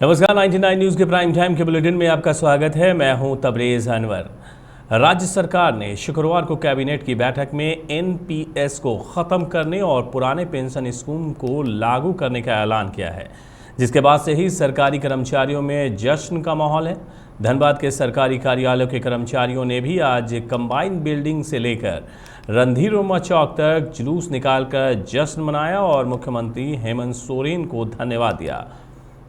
नमस्कार, 99 न्यूज़ के prime time के बुलेटिन में आपका स्वागत है। मैं हूं तबरेज़ अनवर। राज्य सरकार ने शुक्रवार को कैबिनेट की बैठक में एनपीएस को ख़त्म करने और पुराने पेंशन स्कीम को लागू करने का ऐलान किया है, जिसके बाद से ही सरकारी कर्मचारियों में जश्न का माहौल है। धनबाद के सरकारी कार्यालयों के कर्मचारियों ने भी आज कंबाइंड बिल्डिंग से लेकर रणधीर वर्मा चौक तक जुलूस निकालकर जश्न मनाया और मुख्यमंत्री हेमंत सोरेन को धन्यवाद दिया।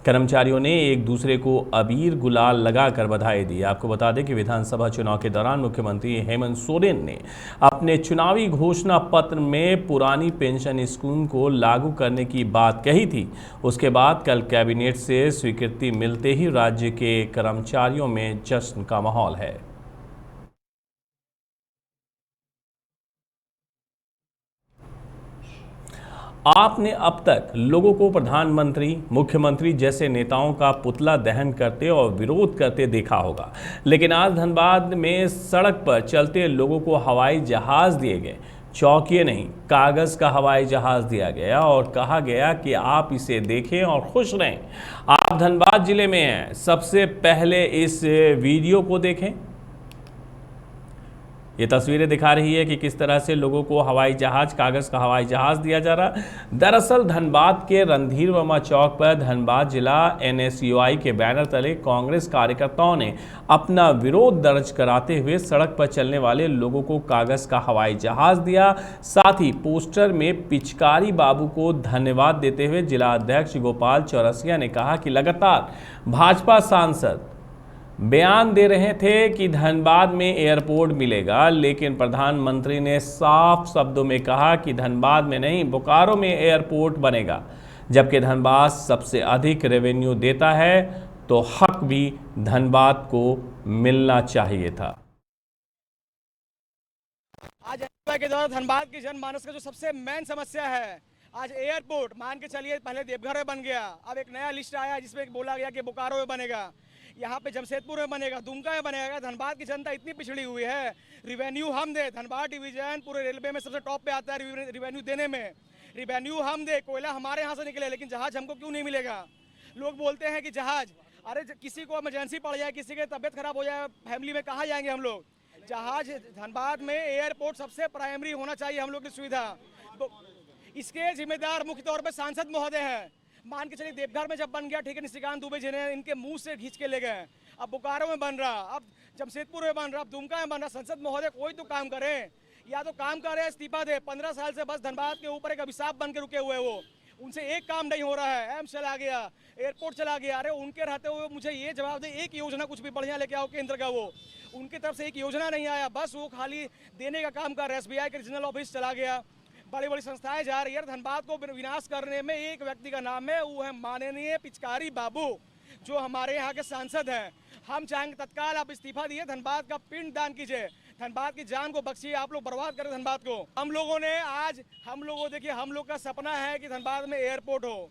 कर्मचारियों ने एक दूसरे को अबीर गुलाल लगाकर बधाई दी। आपको बता दें कि विधानसभा चुनाव के दौरान मुख्यमंत्री हेमंत सोरेन ने अपने चुनावी घोषणा पत्र में पुरानी पेंशन स्कीम को लागू करने की बात कही थी। उसके बाद कल कैबिनेट से स्वीकृति मिलते ही राज्य के कर्मचारियों में जश्न का माहौल है। आपने अब तक लोगों को प्रधानमंत्री, मुख्यमंत्री जैसे नेताओं का पुतला दहन करते और विरोध करते देखा होगा, लेकिन आज धनबाद में सड़क पर चलते लोगों को हवाई जहाज दिए गए। चौकिए नहीं, कागज़ का हवाई जहाज दिया गया और कहा गया कि आप इसे देखें और खुश रहें। आप धनबाद जिले में हैं, सबसे पहले इस वीडियो को देखें। ये तस्वीरें दिखा रही है कि किस तरह से लोगों को हवाई जहाज, कागज़ का हवाई जहाज दिया जा रहा। दरअसल धनबाद के रणधीर वर्मा चौक पर धनबाद जिला एनएसयूआई के बैनर तले कांग्रेस कार्यकर्ताओं ने अपना विरोध दर्ज कराते हुए सड़क पर चलने वाले लोगों को कागज़ का हवाई जहाज दिया। साथ ही पोस्टर में पिचकारी बाबू को धन्यवाद देते हुए जिला अध्यक्ष गोपाल चौरसिया ने कहा कि लगातार भाजपा सांसद बयान दे रहे थे कि धनबाद में एयरपोर्ट मिलेगा, लेकिन प्रधानमंत्री ने साफ शब्दों में कहा कि धनबाद में नहीं, बोकारो में एयरपोर्ट बनेगा। जबकि धनबाद सबसे अधिक रेवेन्यू देता है तो हक भी धनबाद को मिलना चाहिए था। आज के दौरान धनबाद की जनमानस का जो सबसे मेन समस्या है, आज एयरपोर्ट मान के चलिए पहले देवघर में बन गया, अब एक नया लिस्ट आया जिसमें बोला गया कि बोकारो में बनेगा, यहाँ पे जमशेदपुर में बनेगा, दुमका में बनेगा। धनबाद की जनता इतनी पिछड़ी हुई है, रिवेन्यू हम दे, धनबाद डिवीजन पूरे रेलवे में सबसे टॉप पे आता है रिवेन्यू देने में। रिवेन्यू हम दे, कोयला हमारे यहाँ से निकले, लेकिन जहाज हमको क्यों नहीं मिलेगा? लोग बोलते हैं कि जहाज, अरे किसी को इमरजेंसी पड़ जाए, किसी की तबियत खराब हो जाए फैमिली में, कहाँ जाएंगे हम लोग? जहाज धनबाद में एयरपोर्ट सबसे प्राइमरी होना चाहिए हम लोग की सुविधा। तो इसके जिम्मेदार मुख्य तौर पर सांसद महोदय हैं। मान के चलिए देवघर में जब बन गया, ठीक है, निशिकांत दुबे जिन्हें इनके मुंह से खींच के ले गए, अब बोकारो में बन रहा, अब जमशेदपुर में बन रहा, अब दुमका में बन रहा। संसद महोदय कोई तो काम करें, या तो काम करे, इस्तीफा दे। 15 साल से बस धनबाद के ऊपर एक अभिशाप बन के रुके हुए, वो उनसे एक काम नहीं हो रहा है। एम्स चला गया, एयरपोर्ट चला गया, अरे उनके रहते हुए मुझे ये जवाब दे, एक योजना कुछ भी बढ़िया लेके आओ केंद्र का, वो उनकी तरफ से एक योजना नहीं आया, बस वो खाली देने का काम कर रहे। SBI के रीजनल ऑफिस चला गया, बड़ी बड़ी संस्थाएं जा रही है। धनबाद को विनाश करने में एक व्यक्ति का नाम है, वो है माननीय पिचकारी बाबू, जो हमारे यहाँ के सांसद हैं। हम चाहेंगे तत्काल आप इस्तीफा दिए, धनबाद का पिंड दान कीजिए, धनबाद की जान को बख्शिए, आप लोग बर्बाद करें धनबाद को। हम लोगों देखिए, हम लोग का सपना है कि धनबाद में एयरपोर्ट हो।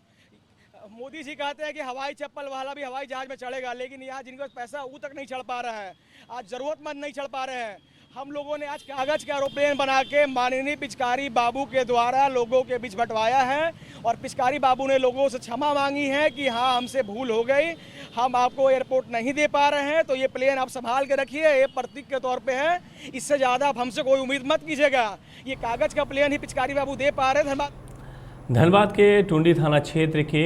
मोदी जी कहते हैं कि हवाई चप्पल वाला भी हवाई जहाज में चढ़ेगा, लेकिन यहाँ जिनका पैसा वो तक नहीं चढ़ पा रहा है, आज जरूरतमंद नहीं चढ़ पा रहे हैं। हम लोगों ने आज कागज के एरोप्लेन बना के माननीय पिचकारी बाबू के द्वारा लोगों के बीच बंटवाया है, और पिचकारी बाबू ने लोगों से क्षमा मांगी है कि हाँ, हमसे भूल हो गई, हम आपको एयरपोर्ट नहीं दे पा रहे हैं, तो ये प्लेन आप संभाल के रखिए, ये प्रतीक के तौर पे है, इससे ज़्यादा आप हमसे कोई उम्मीद मत कीजिएगा। ये कागज का प्लेन ही पिचकारी बाबू दे पा रहे हैं। धनबाद के टुंडी थाना क्षेत्र के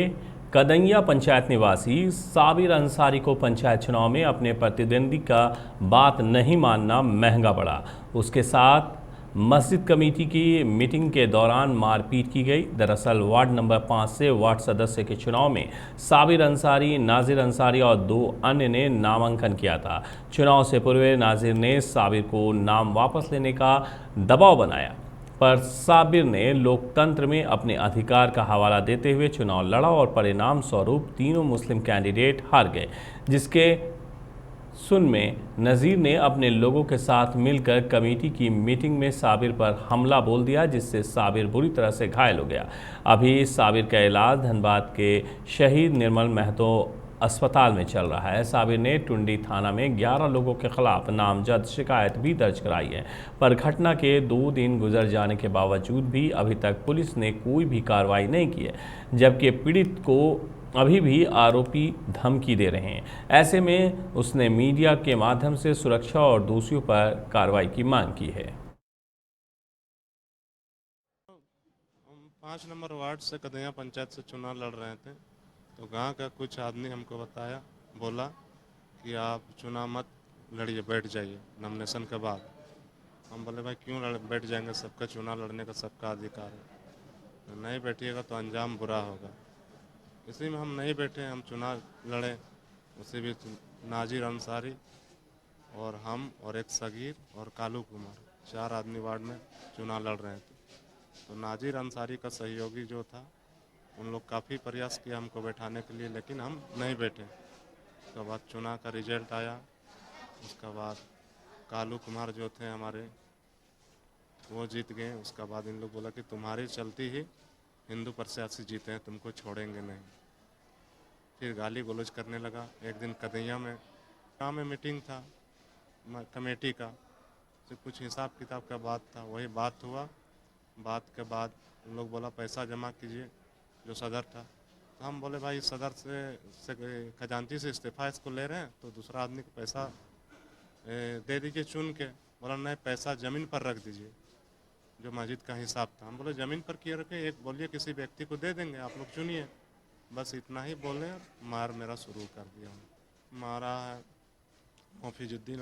कदैया पंचायत निवासी साबिर अंसारी को पंचायत चुनाव में अपने प्रतिद्वंदी का बात नहीं मानना महंगा पड़ा। उसके साथ मस्जिद कमेटी की मीटिंग के दौरान मारपीट की गई। दरअसल वार्ड नंबर 5 से वार्ड सदस्य के चुनाव में साबिर अंसारी, नाजिर अंसारी और 2 अन्य ने नामांकन किया था। चुनाव से पूर्व नाजिर ने साबिर को नाम वापस लेने का दबाव बनाया, पर साबिर ने लोकतंत्र में अपने अधिकार का हवाला देते हुए चुनाव लड़ा और परिणाम स्वरूप तीनों मुस्लिम कैंडिडेट हार गए, जिसके सुन में नज़ीर ने अपने लोगों के साथ मिलकर कमेटी की मीटिंग में साबिर पर हमला बोल दिया, जिससे साबिर बुरी तरह से घायल हो गया। अभी साबिर का इलाज धनबाद के शहीद निर्मल महतो अस्पताल में चल रहा है। साबिर ने टुंडी थाना में 11 लोगों के खिलाफ नामजद शिकायत भी दर्ज कराई है, पर घटना के 2 दिन गुजर जाने के बावजूद भी अभी तक पुलिस ने कोई भी कार्रवाई नहीं की है, जबकि पीड़ित को अभी भी आरोपी धमकी दे रहे हैं। ऐसे में उसने मीडिया के माध्यम से सुरक्षा और दोषियों पर कार्रवाई की मांग की है। हम 5 नंबर वार्ड से कदैया पंचायत से चुनाव लड़ रहे थे, तो गांव का कुछ आदमी हमको बताया, बोला कि आप चुनाव मत लड़िए, बैठ जाइए नॉमिनेशन के बाद। हम बोले भाई क्यों बैठ जाएंगे, सबका चुनाव लड़ने का सबका अधिकार है, तो नहीं बैठिएगा तो अंजाम बुरा होगा। इसी में हम नहीं बैठे, हम चुनाव लड़े। उसी बीच नाजिर अंसारी और हम और एक सगीर और कालू कुमार 4 आदमी वार्ड में चुनाव लड़ रहे थे। तो नाजिर अंसारी का सहयोगी जो था, उन लोग काफ़ी प्रयास किया हमको बैठाने के लिए, लेकिन हम नहीं बैठे। उसके बाद चुनाव का रिजल्ट आया। उसके बाद कालू कुमार जो थे हमारे, वो जीत गए। उसके बाद इन लोग बोला कि तुम्हारी चलती ही हिंदू प्रत्याशी जीते हैं, तुमको छोड़ेंगे नहीं। फिर गाली गलौज करने लगा। एक दिन कदैया में गाँव में मीटिंग था कमेटी का, तो कुछ हिसाब किताब का बात था, वही बात हुआ। बात के बाद उन लोग बोला पैसा जमा कीजिए, जो सदर था। तो हम बोले भाई सदर से खजांची से इस्तीफा इसको ले रहे हैं, तो दूसरा आदमी को पैसा दे दीजिए चुन के। बोला नहीं, पैसा ज़मीन पर रख दीजिए, जो मस्जिद का हिसाब था। हम बोले ज़मीन पर क्यों रखे, एक बोलिए किसी व्यक्ति को दे देंगे, आप लोग चुनिए। बस इतना ही बोले, मार मेरा शुरू कर दिया। मारा है हफीजुद्दीन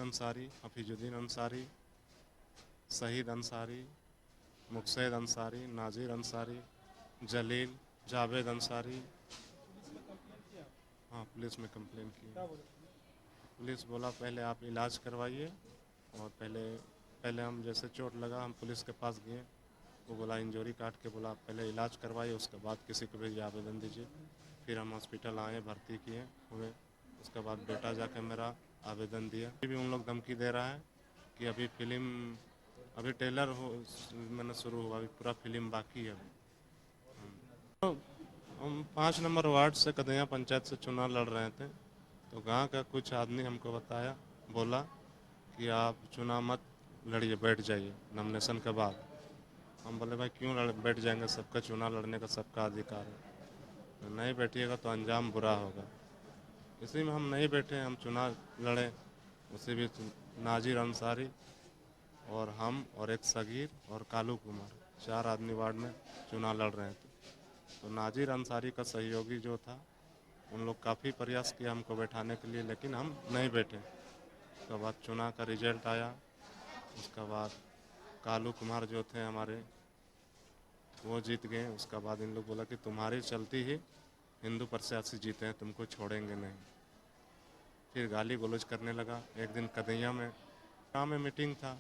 अंसारी, शहीद अंसारी, मुक्सेद अंसारी, नाजिर अंसारी, जलील, जावेद अंसारी। हाँ, पुलिस में कंप्लेन की। पुलिस बोला पहले आप इलाज करवाइए, और पहले हम जैसे चोट लगा हम पुलिस के पास गए। वो बोला इंजरी काट के बोला आप पहले इलाज करवाइए, उसके बाद किसी को भेजिए आवेदन दीजिए। फिर हम हॉस्पिटल आए, भर्ती किए हुए। उसके बाद बेटा जाके मेरा आवेदन दिया। अभी भी उन लोग धमकी दे रहा है कि अभी ट्रेलर मैंने शुरू हुआ, अभी पूरा फिल्म बाकी है। हम 5 नंबर वार्ड से कदैया पंचायत से चुनाव लड़ रहे थे, तो गांव का कुछ आदमी हमको बताया, बोला कि आप चुनाव मत लड़िए, बैठ जाइए नॉमिनेशन के बाद। हम बोले भाई क्यों बैठ जाएंगे, सबका चुनाव लड़ने का सबका अधिकार है, तो नहीं बैठिएगा तो अंजाम बुरा होगा। इसी में हम नहीं बैठे, हम चुनाव लड़े। उसी बीच नाजिर अंसारी और हम और एक सगीर और कालू कुमार 4 आदमी वार्ड में चुनाव लड़ रहे थे। तो नाजिर अंसारी का सहयोगी जो था, उन लोग काफ़ी प्रयास किया हमको बैठाने के लिए, लेकिन हम नहीं बैठे। उसके बाद चुनाव का रिजल्ट आया। उसके बाद कालू कुमार जो थे हमारे, वो जीत गए। उसके बाद इन लोग बोला कि तुम्हारी चलती ही हिंदू प्रत्याशी जीते हैं, तुमको छोड़ेंगे नहीं। फिर गाली गलौज करने लगा। एक दिन कदैया में गाँव में मीटिंग था।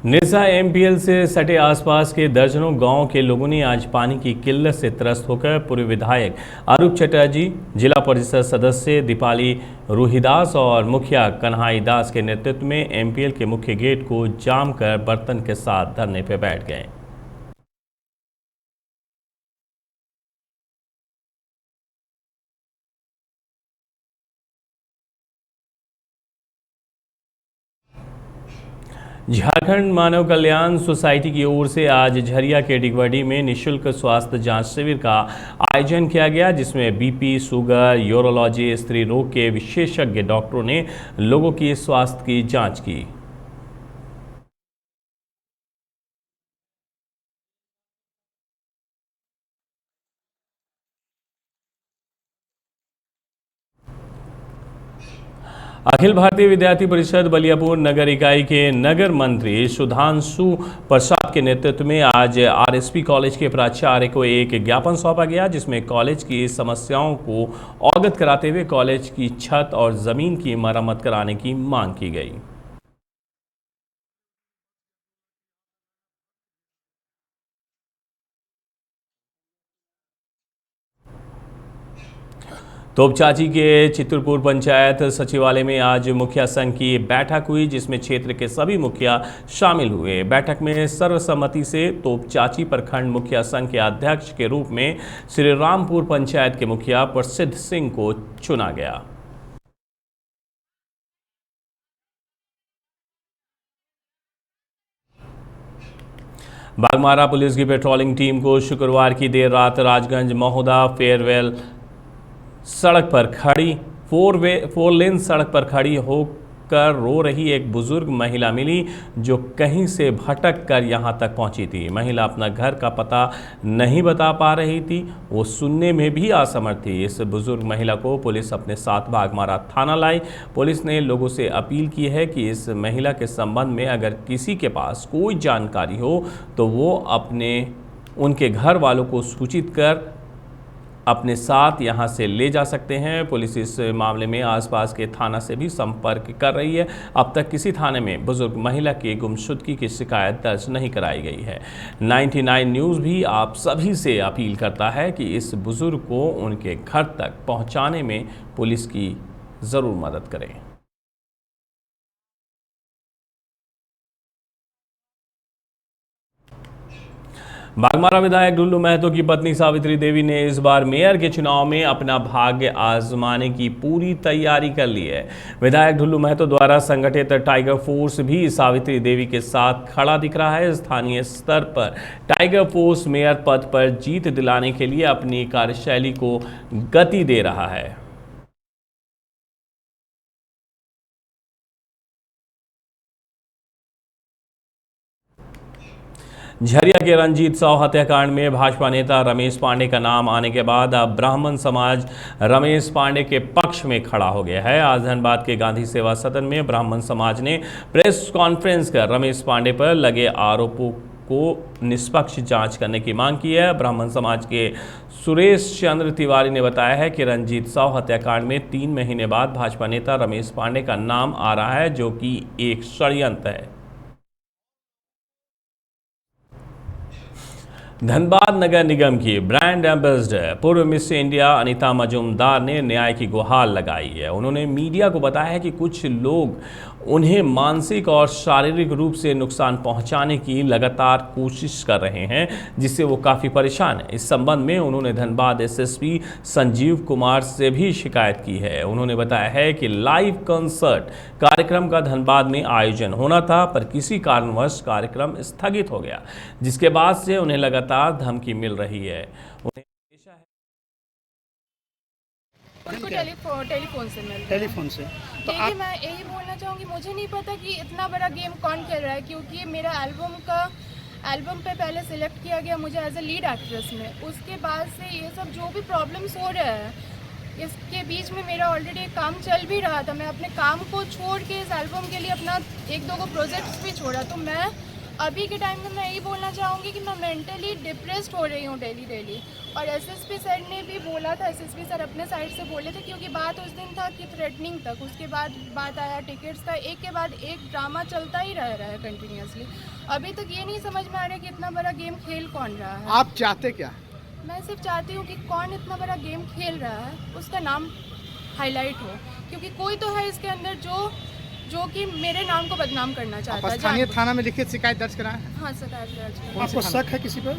निरसा एमपीएल से सटे आसपास के दर्जनों गांव के लोगों ने आज पानी की किल्लत से त्रस्त होकर पूर्व विधायक अरूप चटर्जी, जिला परिषद सदस्य दीपाली रूहीदास और मुखिया कन्हाई दास के नेतृत्व में एमपीएल के मुख्य गेट को जाम कर बर्तन के साथ धरने पर बैठ गए। झारखंड मानव कल्याण सोसाइटी की ओर से आज झरिया के डिगवाडी में निःशुल्क स्वास्थ्य जांच शिविर का आयोजन किया गया, जिसमें बीपी, शुगर, यूरोलॉजी, स्त्री रोग के विशेषज्ञ डॉक्टरों ने लोगों की स्वास्थ्य की जांच की। अखिल भारतीय विद्यार्थी परिषद बलियापुर नगर इकाई के नगर मंत्री सुधांशु प्रसाद के नेतृत्व में आज आरएसपी कॉलेज के प्राचार्य को एक ज्ञापन सौंपा गया, जिसमें कॉलेज की समस्याओं को अवगत कराते हुए कॉलेज की छत और जमीन की मरम्मत कराने की मांग की गई। तोपचाची के चित्रपुर पंचायत सचिवालय में आज मुखिया संघ की बैठक हुई, जिसमें क्षेत्र के सभी मुखिया शामिल हुए। बैठक में सर्वसम्मति से तोपचाची प्रखंड मुखिया संघ के अध्यक्ष के रूप में श्री रामपुर पंचायत के मुखिया प्रसिद्ध सिंह को चुना गया। बाघमारा पुलिस की पेट्रोलिंग टीम को शुक्रवार की देर रात राजगंज महोदा फेयरवेल सड़क पर खड़ी फोर लेन सड़क पर खड़ी होकर रो रही एक बुजुर्ग महिला मिली, जो कहीं से भटक कर यहां तक पहुंची थी। महिला अपना घर का पता नहीं बता पा रही थी, वो सुनने में भी असमर्थ थी। इस बुजुर्ग महिला को पुलिस अपने साथ बाघमारा थाना लाई। पुलिस ने लोगों से अपील की है कि इस महिला के संबंध में अगर किसी के पास कोई जानकारी हो तो वो उनके घर वालों को सूचित कर अपने साथ यहां से ले जा सकते हैं। पुलिस इस मामले में आसपास के थाना से भी संपर्क कर रही है। अब तक किसी थाने में बुजुर्ग महिला की गुमशुदगी की शिकायत दर्ज नहीं कराई गई है। 99 न्यूज़ भी आप सभी से अपील करता है कि इस बुजुर्ग को उनके घर तक पहुंचाने में पुलिस की ज़रूर मदद करें। बाघमारा विधायक ढुल्लू महतो की पत्नी सावित्री देवी ने इस बार मेयर के चुनाव में अपना भाग्य आजमाने की पूरी तैयारी कर ली है। विधायक ढुल्लू महतो द्वारा संगठित टाइगर फोर्स भी सावित्री देवी के साथ खड़ा दिख रहा है। स्थानीय स्तर पर टाइगर फोर्स मेयर पद पर जीत दिलाने के लिए अपनी कार्यशैली को गति दे रहा है। झरिया के रंजीत साव हत्याकांड में भाजपा नेता रमेश पांडे का नाम आने के बाद अब ब्राह्मण समाज रमेश पांडे के पक्ष में खड़ा हो गया है। आज धनबाद के गांधी सेवा सदन में ब्राह्मण समाज ने प्रेस कॉन्फ्रेंस कर रमेश पांडे पर लगे आरोपों को निष्पक्ष जांच करने की मांग की है। ब्राह्मण समाज के सुरेश चंद्र तिवारी ने बताया है कि रंजीत साव हत्याकांड में 3 महीने बाद भाजपा नेता रमेश पांडे का नाम आ रहा है, जो कि एक षड्यंत्र है। धनबाद नगर निगम की ब्रांड एम्बेसडर पूर्व मिस इंडिया अनीता मजूमदार ने न्याय की गुहार लगाई है। उन्होंने मीडिया को बताया है कि कुछ लोग उन्हें मानसिक और शारीरिक रूप से नुकसान पहुंचाने की लगातार कोशिश कर रहे हैं, जिससे वो काफ़ी परेशान है। इस संबंध में उन्होंने धनबाद एसएसपी संजीव कुमार से भी शिकायत की है। उन्होंने बताया है कि लाइव कंसर्ट कार्यक्रम का धनबाद में आयोजन होना था, पर किसी कारणवश कार्यक्रम स्थगित हो गया, जिसके बाद से उन्हें लगातार धमकी मिल रही है। उनको टेलीफोन से मिलता है। टेलीफोन से तो देखिए, मैं यही बोलना चाहूँगी, मुझे नहीं पता कि इतना बड़ा गेम कौन खेल रहा है, क्योंकि मेरा एल्बम पे पहले सिलेक्ट किया गया मुझे एज ए लीड एक्ट्रेस में। उसके बाद से ये सब जो भी प्रॉब्लम्स हो रहे हैं, इसके बीच में मेरा ऑलरेडी काम चल भी रहा था। मैं अपने काम को छोड़ के इस एल्बम के लिए अपना 1-2 प्रोजेक्ट्स भी छोड़ा। तो मैं अभी के टाइम में मैं यही बोलना चाहूँगी कि मैं मेंटली डिप्रेस्ड हो रही हूँ डेली। और एसएसपी सर ने भी बोला था, एसएसपी सर अपने साइड से बोले थे, क्योंकि बात उस दिन था कि थ्रेटनिंग तक, उसके बाद बात आया टिकट्स का, एक के बाद एक ड्रामा चलता ही रह रहा है कंटिन्यूसली। अभी तक ये नहीं समझ में आ रहा है कि इतना बड़ा गेम खेल कौन रहा है। आप चाहते क्या? मैं सिर्फ चाहती हूँ कि कौन इतना बड़ा गेम खेल रहा है उसका नाम हाईलाइट हो, क्योंकि कोई तो है इसके अंदर जो कि मेरे नाम को बदनाम करना चाहता है। स्थानीय थाना में लिखित शिकायत दर्ज कराएं? हाँ, शिकायत दर्ज कराएं। आपको शक है किसी पर?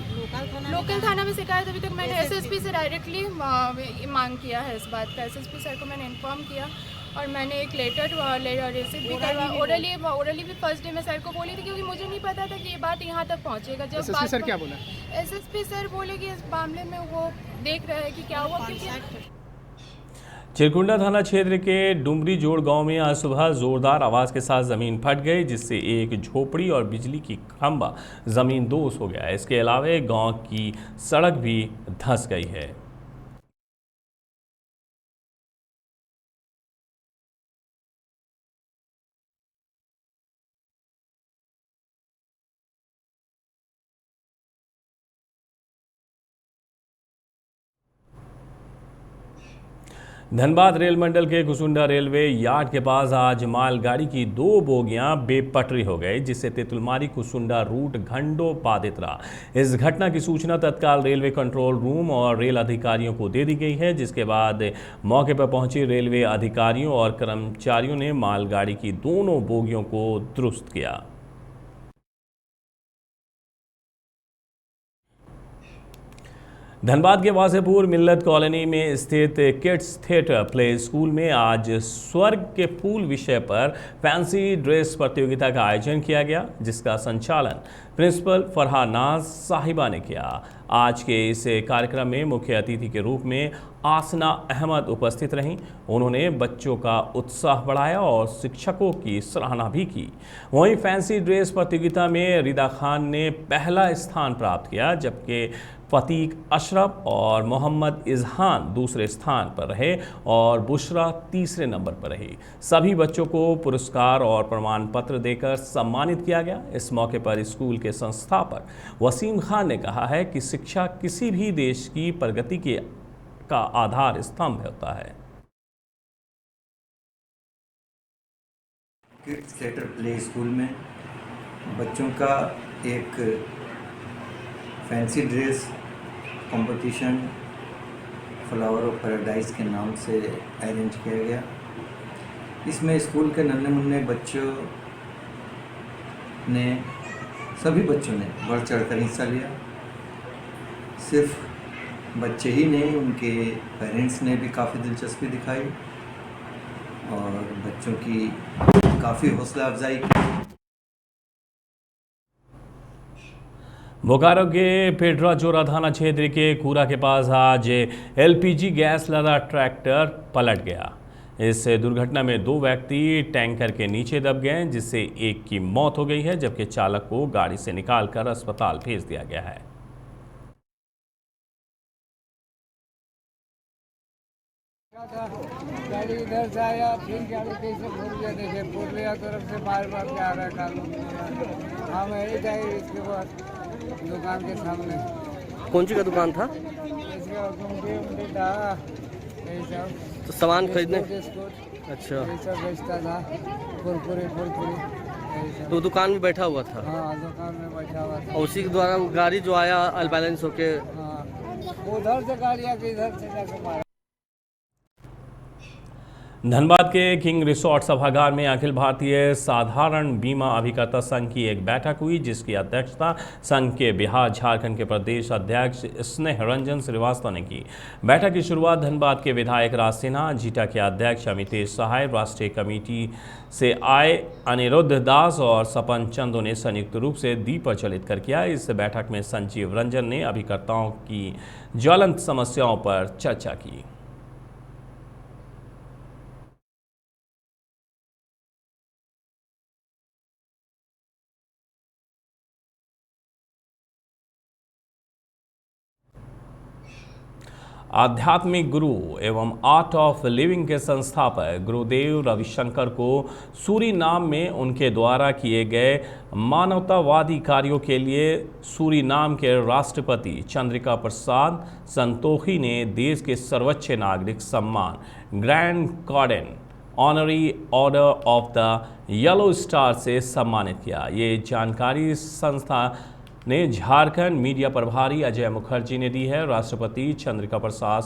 लोकल थाना में शिकायत अभी तक मैंने एसएसपी से डायरेक्टली मांग किया है इस बात का। एसएसपी सर को मैंने इन्फॉर्म किया और मैंने एक लेटर रिसीव भी करवा, ओरली भी फर्स्ट डे में सर को बोली थी, क्योंकि मुझे नहीं पता था कि ये बात यहाँ तक पहुँचेगा। जब एसएसपी सर क्या बोला? एसएसपी सर बोले कि इस मामले में वो देख रहे हैं कि क्या हुआ। क्योंकि चिरकुंडा थाना क्षेत्र के डुमरी जोड़ गांव में आज सुबह जोरदार आवाज के साथ जमीन फट गई, जिससे एक झोपड़ी और बिजली की खंभा जमीन दोष हो गया। इसके अलावा गांव की सड़क भी धंस गई है। धनबाद रेल मंडल के कुसुंडा रेलवे यार्ड के पास आज मालगाड़ी की 2 बोगियां बेपटरी हो गई, जिससे तेतुलमारी कुसुंडा रूट घंटों बाधित रहा। इस घटना की सूचना तत्काल रेलवे कंट्रोल रूम और रेल अधिकारियों को दे दी गई है, जिसके बाद मौके पर पहुंचे रेलवे अधिकारियों और कर्मचारियों ने मालगाड़ी की दोनों बोगियों को दुरुस्त किया। धनबाद के वासेपुर मिल्लत कॉलोनी में स्थित किड्स थिएटर प्ले स्कूल में आज स्वर्ग के फूल विषय पर फैंसी ड्रेस प्रतियोगिता का आयोजन किया गया, जिसका संचालन प्रिंसिपल फरहानाज साहिबा ने किया। आज के इस कार्यक्रम में मुख्य अतिथि के रूप में आसना अहमद उपस्थित रहीं। उन्होंने बच्चों का उत्साह बढ़ाया और शिक्षकों की सराहना भी की। वहीं फैंसी ड्रेस प्रतियोगिता में रिदा खान ने पहला स्थान प्राप्त किया, जबकि फतीक अशरफ और मोहम्मद इजहान दूसरे स्थान पर रहे और बुशरा तीसरे नंबर पर रही। सभी बच्चों को पुरस्कार और प्रमाण पत्र देकर सम्मानित किया गया। इस मौके पर स्कूल के संस्थापक वसीम खान ने कहा है कि शिक्षा किसी भी देश की प्रगति का आधार स्तंभ होता है। किड्स थिएटर प्ले स्कूल में बच्चों का एक fancy dress competition flower of paradise के नाम से अरेंज किया गया। इसमें स्कूल के नन्हे मुन्ने बच्चों ने सभी बच्चों ने बढ़ चढ़कर हिस्सा लिया। सिर्फ बच्चे ही नहीं, उनके पेरेंट्स ने भी काफ़ी दिलचस्पी दिखाई और बच्चों की काफ़ी हौसला अफजाई की। बोकारो के पेड्रा जोरा थाना क्षेत्र के कूरा के पास आज एलपीजी गैस लदा ट्रैक्टर पलट गया। इस दुर्घटना में 2 व्यक्ति टैंकर के नीचे दब गए, जिससे एक की मौत हो गई है, जबकि चालक को गाड़ी से निकालकर अस्पताल भेज दिया गया है। गाड़ी इधर से आया, फिर गाड़ी कैसे घूम गया, देखे पूर्विया तरफ से मार के आ रहा था। हाँ मैं ही जाए, इसके बाद दुकान के सामने। कौन सी का दुकान था? तो सामान खरीदने? अच्छा, सब बेचता था, कुरकुरे। तो दुकान में बैठा हुआ था? हाँ दुकान में बैठा हुआ था। और उसी के द्वारा गाड़ी जो आया अनबैलेंस होके? हाँ, उधर से गाड़ी आके इधर से जाकर मारा। धनबाद के किंग रिसोर्ट सभागार में अखिल भारतीय साधारण बीमा अभिकर्ता संघ की एक बैठक हुई, जिसकी अध्यक्षता संघ के बिहार झारखंड के प्रदेश अध्यक्ष स्नेह रंजन श्रीवास्तव ने की। बैठक की शुरुआत धनबाद के विधायक राज सिन्हा, जीटा के अध्यक्ष अमितेश सहाय, राष्ट्रीय कमेटी से आए अनिरुद्ध दास और सपन चंदो ने संयुक्त रूप से दीप प्रज्वलित कर किया। इस बैठक में संजीव रंजन ने अभिकर्ताओं की ज्वलंत समस्याओं पर चर्चा की। आध्यात्मिक गुरु एवं आर्ट ऑफ लिविंग के संस्थापक गुरुदेव रविशंकर को सूरीनाम में उनके द्वारा किए गए मानवतावादी कार्यों के लिए सूरीनाम के राष्ट्रपति चंद्रिका प्रसाद संतोखी ने देश के सर्वोच्च नागरिक सम्मान grand cordon honorary order of the yellow star से सम्मानित किया। ये जानकारी संस्था ने झारखंड मीडिया प्रभारी अजय मुखर्जी ने दी है। राष्ट्रपति चंद्रिका प्रसाद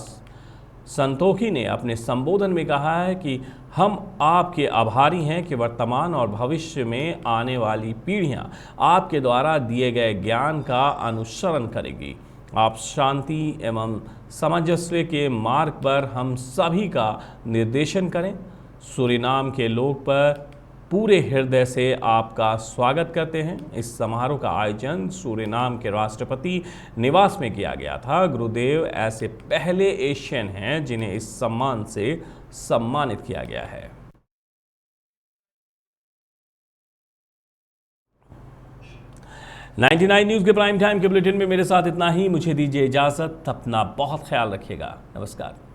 संतोखी ने अपने संबोधन में कहा है कि हम आपके आभारी हैं कि वर्तमान और भविष्य में आने वाली पीढ़ियां आपके द्वारा दिए गए ज्ञान का अनुसरण करेगी। आप शांति एवं सामंजस्य के मार्ग पर हम सभी का निर्देशन करें। सूरीनाम के लोग पर पूरे हृदय से आपका स्वागत करते हैं। इस समारोह का आयोजन सूरीनाम के राष्ट्रपति निवास में किया गया था। गुरुदेव ऐसे पहले एशियन हैं जिन्हें इस सम्मान से सम्मानित किया गया है। नाइन्टी नाइन न्यूज़ के प्राइम टाइम के बुलेटिन में मेरे साथ इतना ही। मुझे दीजिए इजाज़त। अपना बहुत ख्याल रखिएगा। नमस्कार।